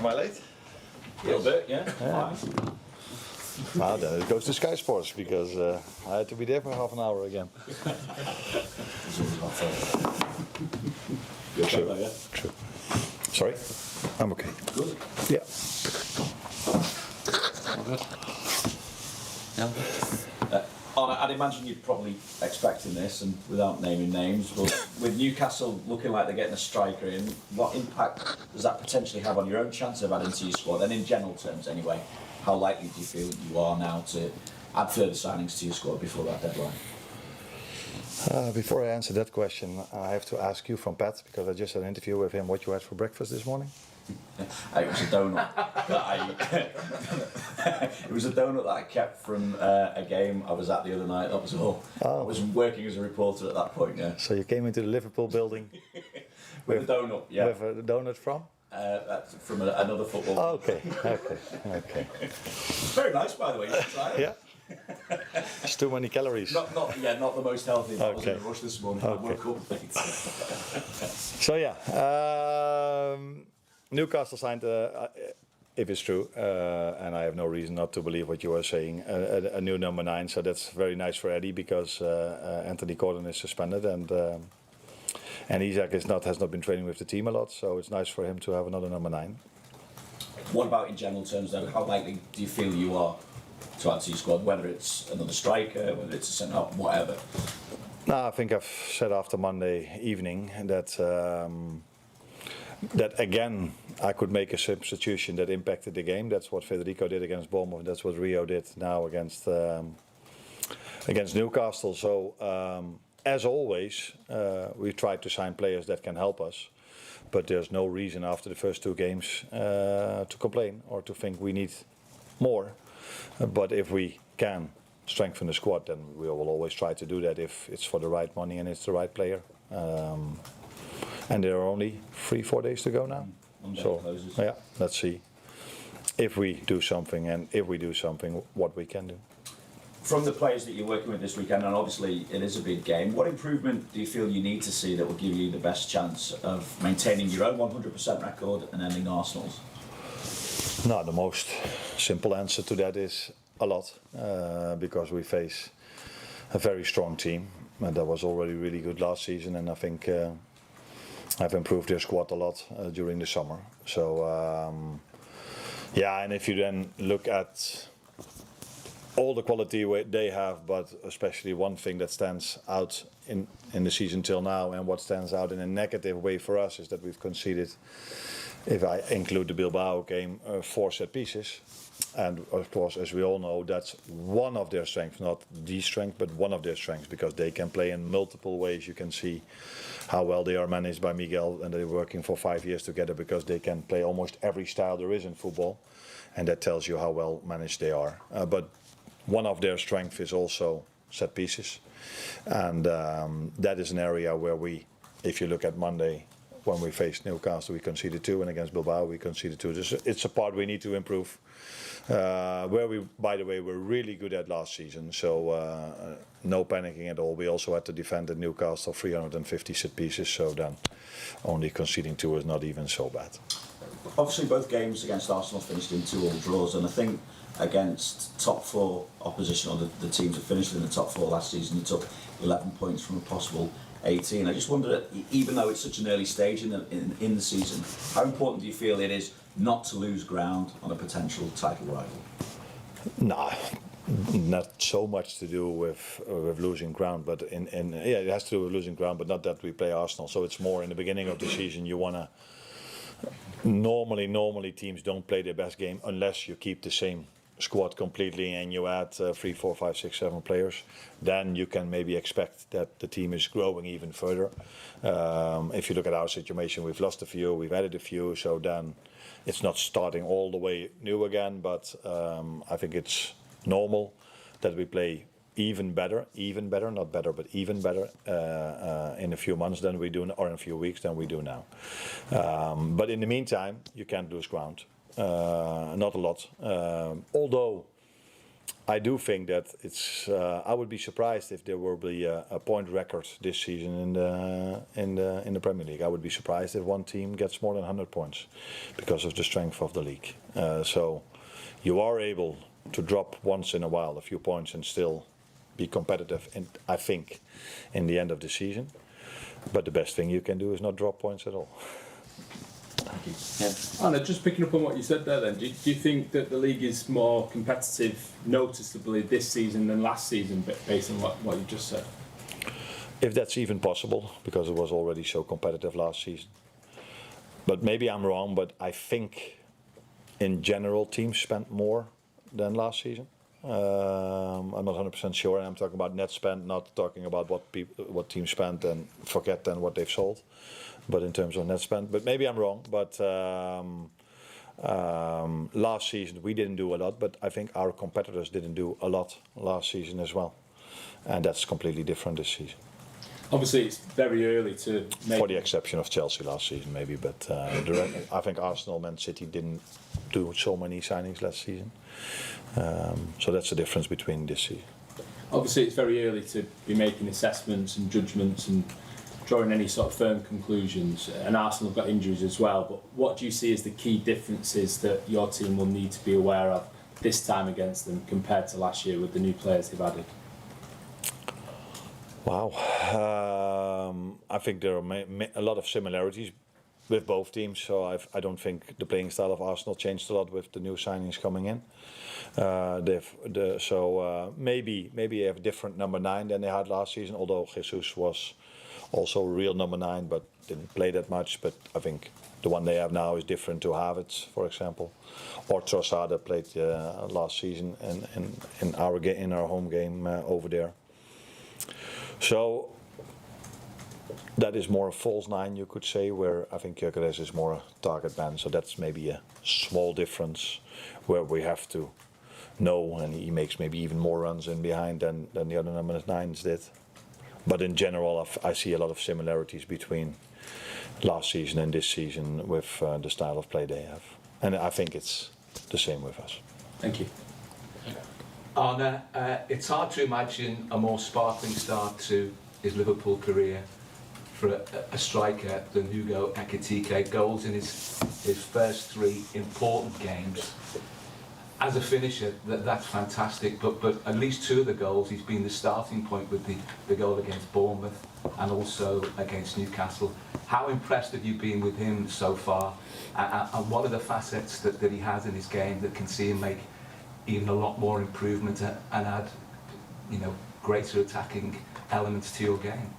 Am I late? A little bit, yeah. Well, then it goes to Sky Sports because I had to be there for half an hour again. True. Sorry? I'm okay. Good. Yeah. All good. Yeah. Arne, I'd imagine you're probably expecting this, and without naming names, but with Newcastle looking like they're getting a striker in, what impact does that potentially have on your own chance of adding to your squad? And in general terms, anyway, how likely do you feel you are now to add further signings to your squad before that deadline? Before I answer that question, I have to ask you from Pat, because I just had an interview with him, what you had for breakfast this morning? It was a donut. It was a donut that I kept from a game I was at the other night. That was all. Oh. I was working as a reporter at that point. Yeah. So you came into the Liverpool building with a donut. Yeah. With a donut from? That's from another football. Oh, okay. Very nice, by the way. Yeah. It's too many calories. Not the most healthy. But Okay. I was in a rush this morning. Okay. I woke up late. So yeah, Newcastle signed, if it's true, and I have no reason not to believe what you are saying, a new number 9. So that's very nice for Eddie because Anthony Gordon is suspended and Isaac has not been training with the team a lot. So it's nice for him to have another number 9. What about in general terms, though? How likely do you feel you are to add to your squad? Whether it's another striker, whether it's a centre-half, whatever. No, I think I've said after Monday evening that again I could make a substitution that impacted the game. That's what Federico did against Bournemouth. That's what Rio did now against Newcastle. So as always, we tried to sign players that can help us. But there's no reason after the first 2 games to complain or to think we need more. But if we can strengthen the squad, then we will always try to do that if it's for the right money and it's the right player. And there are only 3-4 days to go now. So yeah, let's see if we do something, and if we do something, what we can do. From the players that you're working with this weekend, and obviously it is a big game, what improvement do you feel you need to see that will give you the best chance of maintaining your own 100% record and ending Arsenal's? No, the most simple answer to that is a lot, because we face a very strong team, and that was already really good last season, and I think I've improved their squad a lot during the summer. So yeah, and if you then look at all the quality they have, but especially one thing that stands out in the season till now, and what stands out in a negative way for us, is that we've conceded, if I include the Bilbao game, 4 set pieces. And of course, as we all know, that's one of their strengths, not the strength, but one of their strengths, because they can play in multiple ways. You can see how well they are managed by Miguel, and they're working for 5 years together because they can play almost every style there is in football, and that tells you how well managed they are. But one of their strengths is also set pieces, and that is an area where we, if you look at Monday, when we faced Newcastle, we conceded 2, and against Bilbao we conceded 2. It's a part we need to improve. Where we, by the way, were really good at last season, so no panicking at all. We also had to defend at Newcastle 350 set pieces, so then only conceding 2 is not even so bad. Obviously both games against Arsenal finished in 2-2 draws, and I think against top 4 opposition, or the teams that finished in the top 4 last season, you took 11 points from a possible 18. I just wonder, even though it's such an early stage in the season, how important do you feel it is not to lose ground on a potential title rival? Nah, not so much to do with losing ground, but yeah, it has to do with losing ground, but not that we play Arsenal. So it's more in the beginning of the season you wanna. Normally teams don't play their best game unless you keep the same squad completely and you add 3, 4, 5, 6, 7 players. Then you can maybe expect that the team is growing even further. If you look at our situation, we've lost a few, we've added a few, so then it's not starting all the way new again, but I think it's normal that we play even better, not better, but even better in a few months than we do, or in a few weeks than we do now. But in the meantime, you can't lose ground, not a lot. Although I do think that it's. I would be surprised if there will be a point record this season in the Premier League. I would be surprised if one team gets more than 100 points, because of the strength of the league. So you are able to drop once in a while a few points and still be competitive. And I think in the end of the season. But the best thing you can do is not drop points at all. Arne, just picking up on what you said there then, do you think that the league is more competitive noticeably this season than last season, based on what you just said? If that's even possible, because it was already so competitive last season. But maybe I'm wrong, but I think in general teams spent more than last season. I'm not 100% sure, and I'm talking about net spend, not talking about what teams spent and forget then what they've sold, but in terms of net spend. But maybe I'm wrong. But last season we didn't do a lot, but I think our competitors didn't do a lot last season as well, and that's completely different this season. Obviously, it's very early to make. For the exception of Chelsea last season, maybe, but I think Arsenal, Man City didn't do so many signings last season. So that's the difference between this season. Obviously, it's very early to be making assessments and judgments and drawing any sort of firm conclusions. And Arsenal have got injuries as well. But what do you see as the key differences that your team will need to be aware of this time against them compared to last year with the new players they've added? Wow. I think there are a lot of similarities with both teams, so I don't think the playing style of Arsenal changed a lot with the new signings coming in. Maybe they have a different number 9 than they had last season, although Jesus was also a real number 9 but didn't play that much. But I think the one they have now is different to Havertz, for example, or Trossard that played last season in our home game over there. So that is more a false 9, you could say, where I think Gyökeres is more a target man. So that's maybe a small difference where we have to know, and he makes maybe even more runs in behind than the other number 9s did. But in general, I see a lot of similarities between last season and this season with the style of play they have. And I think it's the same with us. Thank you. Arne, it's hard to imagine a more sparkling start to his Liverpool career for a striker than Hugo Ekitike. Goals in his first 3 important games. As a finisher, that's fantastic, but at least 2 of the goals, he's been the starting point with the goal against Bournemouth and also against Newcastle. How impressed have you been with him so far? And what are the facets that he has in his game that can see him make even a lot more improvement and add, greater attacking elements to your game?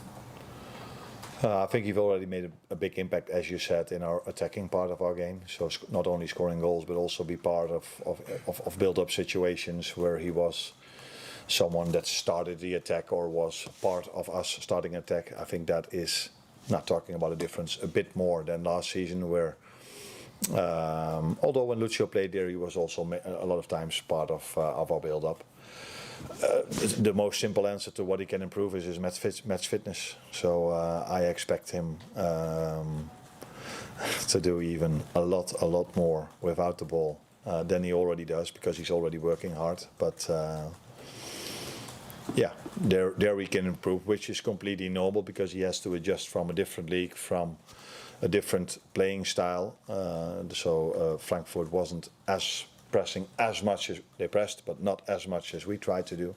I think you've already made a big impact, as you said, in our attacking part of our game. So not only scoring goals, but also be part of build-up situations where he was someone that started the attack or was part of us starting attack. I think that is not talking about a difference a bit more than last season, where although when Lucio played there, he was also a lot of times part of our build-up. The most simple answer to what he can improve is his match fitness. So I expect him to do even a lot more without the ball than he already does, because he's already working hard. But there we can improve, which is completely normal because he has to adjust from a different league, from a different playing style. Frankfurt wasn't as pressing as much as they pressed, but not as much as we tried to do.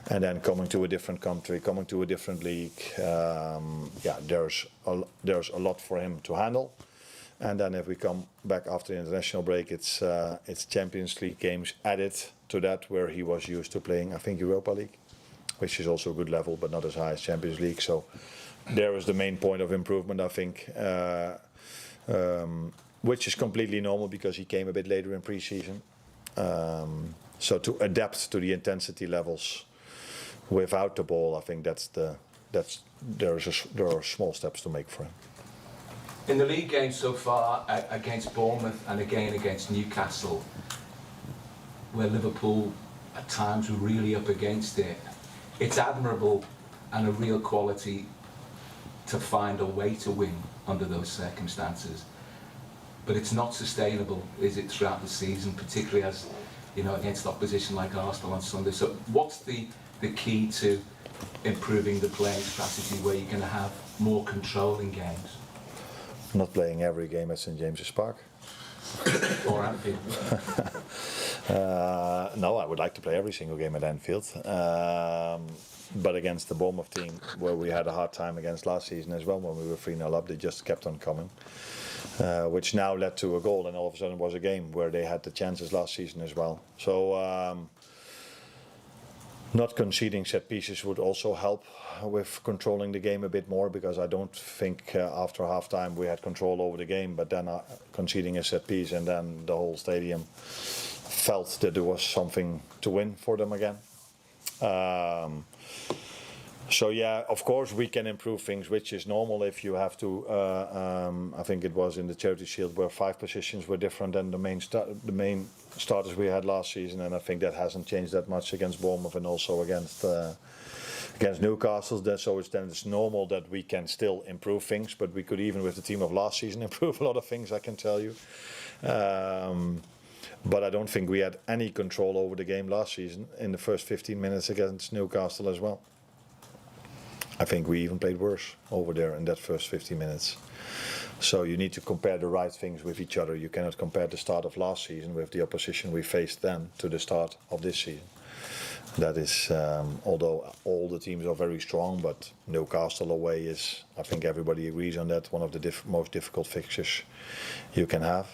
And then coming to a different country, coming to a different league, there's a lot for him to handle. And then if we come back after the international break, it's Champions League games added to that, where he was used to playing, I think, Europa League, which is also a good level, but not as high as Champions League. So there is the main point of improvement, I think. Which is completely normal because he came a bit later in pre-season. So to adapt to the intensity levels without the ball, I think there are small steps to make for him. In the league game so far, against Bournemouth and again against Newcastle, where Liverpool at times were really up against it, it's admirable and a real quality to find a way to win under those circumstances. But it's not sustainable, is it, throughout the season, particularly as you know, against opposition like Arsenal on Sunday. So what's the key to improving the playing strategy where you're going to have more control in games? Not playing every game at St James's Park. Or Anfield? No, I would like to play every single game at Anfield. But against the Bournemouth team, where we had a hard time against last season as well, when we were 3-0 up, they just kept on coming. Which now led to a goal, and all of a sudden it was a game where they had the chances last season as well. So not conceding set pieces would also help with controlling the game a bit more, because I don't think after half time we had control over the game, but then conceding a set piece, and then the whole stadium felt that there was something to win for them again. So yeah, of course we can improve things, which is normal if you have to. I think it was in the Charity Shield where 5 positions were different than the main starters we had last season, and I think that hasn't changed that much against Bournemouth and also against Newcastle. So it's normal that we can still improve things, but we could, even with the team of last season, improve a lot of things, I can tell you. But I don't think we had any control over the game last season in the first 15 minutes against Newcastle as well. I think we even played worse over there in that first 15 minutes. So you need to compare the right things with each other. You cannot compare the start of last season with the opposition we faced then to the start of this season. That is, although all the teams are very strong, but Newcastle away is, I think everybody agrees on that, one of the most difficult fixtures you can have.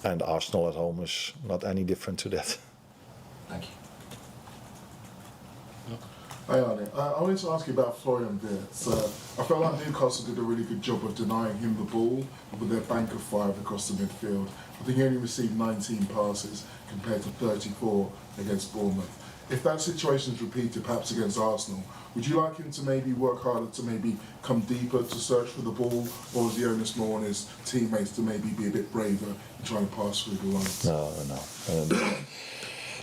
And Arsenal at home is not any different to that. Thank you. Hi Arne, I wanted to ask you about Florian Wirtz. I felt like Newcastle did a really good job of denying him the ball with their bank of 5 across the midfield. I think he only received 19 passes compared to 34 against Bournemouth. If that situation is repeated perhaps against Arsenal, would you like him to maybe work harder to maybe come deeper to search for the ball, or is the onus more on his teammates to maybe be a bit braver in trying to pass through the lines? No.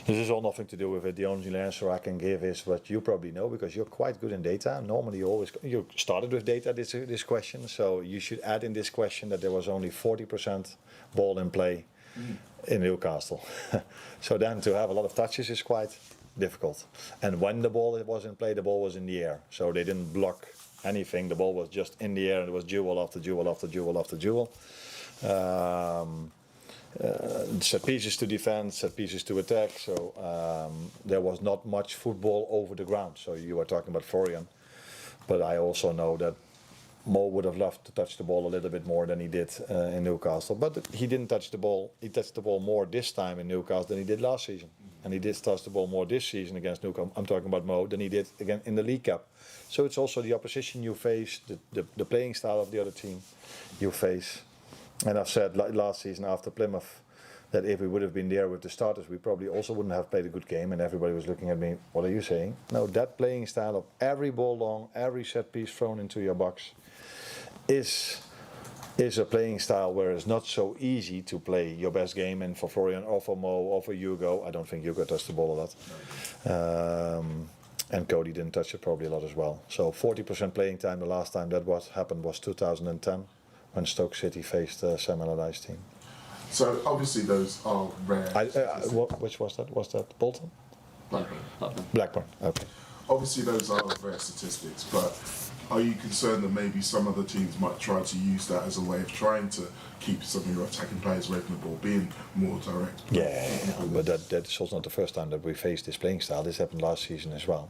This is all nothing to do with it. The only answer I can give is what you probably know, because you're quite good in data. Normally you started with data this question, so you should add in this question that there was only 40% ball in play in Newcastle. So then to have a lot of touches is quite difficult. And when the ball was in play, the ball was in the air. So they didn't block anything. The ball was just in the air, and it was duel after duel after duel after duel. Set pieces to defend, set pieces to attack. So there was not much football over the ground. So you were talking about Florian, but I also know that Mo would have loved to touch the ball a little bit more than he did in Newcastle. But he didn't touch the ball. He touched the ball more this time in Newcastle than he did last season. And he did touch the ball more this season against Newcastle. I'm talking about Mo, than he did again in the League Cup. So it's also the opposition you face, the playing style of the other team you face. And I've said last season after Plymouth that if we would have been there with the starters, we probably also wouldn't have played a good game, and everybody was looking at me, what are you saying? No, that playing style of every ball long, every set piece thrown into your box is a playing style where it's not so easy to play your best game. And for Florian or for Mo or for Hugo, I don't think Hugo touched the ball a lot. And Cody didn't touch it probably a lot as well. So 40% playing time, the last time that happened was 2010. When Stoke City faced Sam Allardyce team. So obviously those are rare. Which was that? Was that Bolton? Blackburn. Blackburn. Okay. Obviously those are rare statistics, but are you concerned that maybe some other teams might try to use that as a way of trying to keep some of your attacking players away from the ball, being more direct? Yeah, but that is also not the first time that we faced this playing style. This happened last season as well.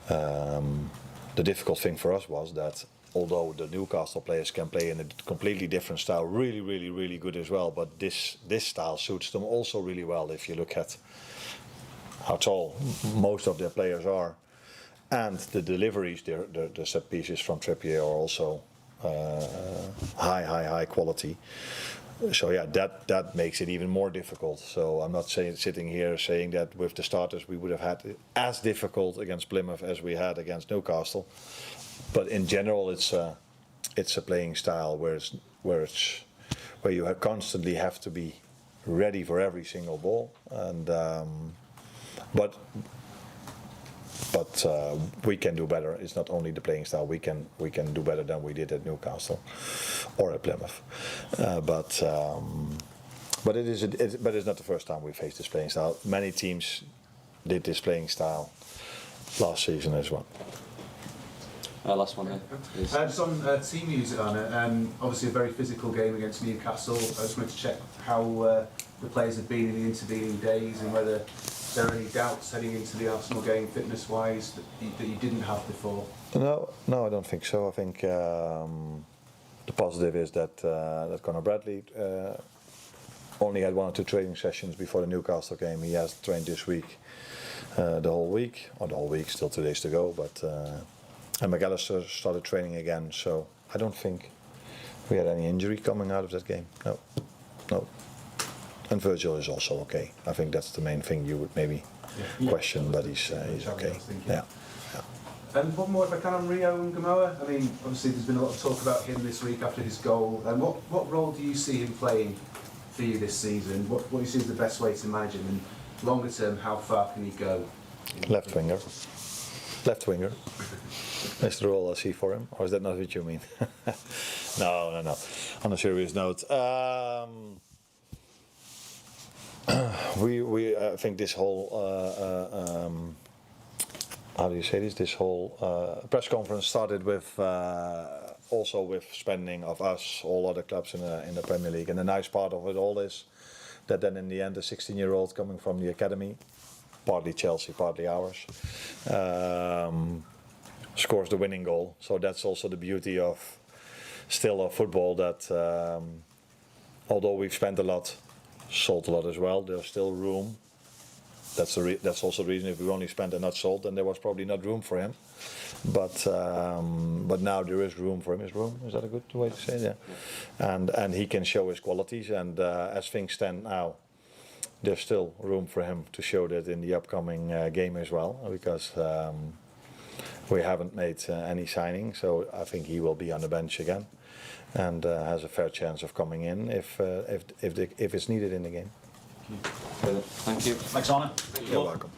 The difficult thing for us was that although the Newcastle players can play in a completely different style, really, really, really good as well, but this style suits them also really well if you look at how tall most of their players are. And the deliveries, the set pieces from Trippier are also high quality. So yeah, that makes it even more difficult. So I'm not sitting here saying that with the starters we would have had it as difficult against Plymouth as we had against Newcastle. But in general, it's a playing style where you constantly have to be ready for every single ball. And but we can do better. It's not only the playing style. We can do better than we did at Newcastle or at Plymouth. But it's not the first time we faced this playing style. Many teams did this playing style last season as well. Last one then. Please. Just on team music, Arne, obviously a very physical game against Newcastle. I just wanted to check how the players have been in the intervening days and whether there are any doubts heading into the Arsenal game fitness-wise that you didn't have before. No, I don't think so. I think the positive is that Conor Bradley only had 1 or 2 training sessions before the Newcastle game. He has trained this week, the whole week, still 2 days to go. But and Allister started training again, so I don't think we had any injury coming out of that game. No. And Virgil is also okay. I think that's the main thing you would maybe question, but he's okay. Yeah. And one more if I can on Rio and Gamoa. I mean, obviously there's been a lot of talk about him this week after his goal. And what role do you see him playing for you this season? What do you see as the best way to manage him? And longer term, how far can he go? Left winger. That's the role I see for him, or is that not what you mean? No. On a serious note, we I think this whole how do you say this? This whole press conference started with also with spending of us, all other clubs in the Premier League, and the nice part of it all is that then in the end, the 16-year-old coming from the academy, partly Chelsea, partly ours, scores the winning goal. So that's also the beauty of football, that although we've spent a lot, sold a lot as well, there's still room. That's also the reason if we only spent and not sold, then there was probably not room for him. But now there is room for him. Is that a good way to say it? Yeah. And he can show his qualities. And as things stand now, there's still room for him to show that in the upcoming game as well, because we haven't made any signing. So I think he will be on the bench again, and has a fair chance of coming in if it's needed in the game. Thank you. Thanks, Arne. You're welcome.